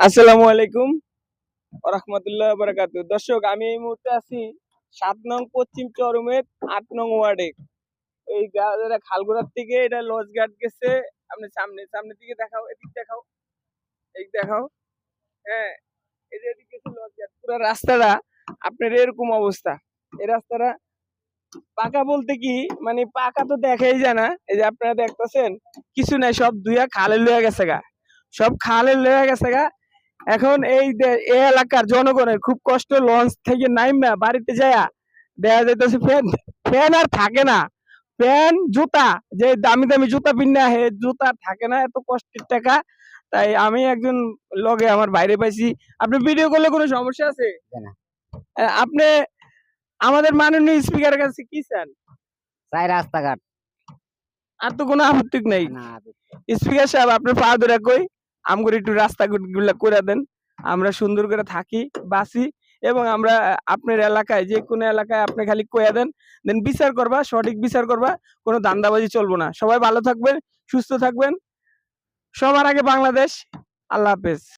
আসসালামু আলাইকুম রাহমাতুল্লাহ বারাকাতুহু। দর্শক, আমি এই মুহূর্তে আছি ৭ নং পশ্চিম চরমের ৮ নং ওয়ার্ডে। এই খালগোড়ার থেকে এটা লঞ্চ ঘাট গেছে। আপনি সামনের দিকে দেখাও, এদিক দেখাও, এই দেখাও। হ্যাঁ, এই যে এদিকে গেছে লঞ্চ ঘাট। পুরো রাস্তাটা আপনার এরকম অবস্থা। এই রাস্তাটা পাকা বলতে কি, মানে পাকা তো দেখাই যায় না। এই যে আপনারা দেখতেছেন কিছু নাই, সব ধুইয়া খালে লয়ে গেছে গা, সব খালে লয়ে গেছে গা। এখন এই এলাকার জনগণের খুব কষ্ট, লঞ্চ থেকে নাইমা বাড়িতে যায়া দেখা যাইতেছে ফ্যান ফ্যান আর থাকে না। ফ্যান জুতা, যে দামি দামি জুতা পিন্না হে জুতা থাকে না, এত কষ্টের টাকা। তাই আমি একজন লগে আমার বাইরে পাইছি। আপনি ভিডিও করলে কোনো সমস্যা আছে? না, আপনি আমাদের মাননীয় স্পিকারের কাছে কি চান? চাই রাস্তাঘাট আর তো কোনো আপত্তি নাই। না। স্পিকার সাহেব, আপনার পা ধরে কই আমগর একটু রাস্তাঘাট গুলা করে দেন, আমরা সুন্দর করে থাকি, বাঁচি। এবং আমরা আপনার এলাকায়, যে কোনো এলাকায় আপনি খালি কইয়া দেন, দেন বিচার করবা, সঠিক বিচার করবা। কোনো ধান্দাবাজি চলবো না। সবাই ভালো থাকবেন, সুস্থ থাকবেন। সবার আগে বাংলাদেশ। আল্লাহ হাফেজ।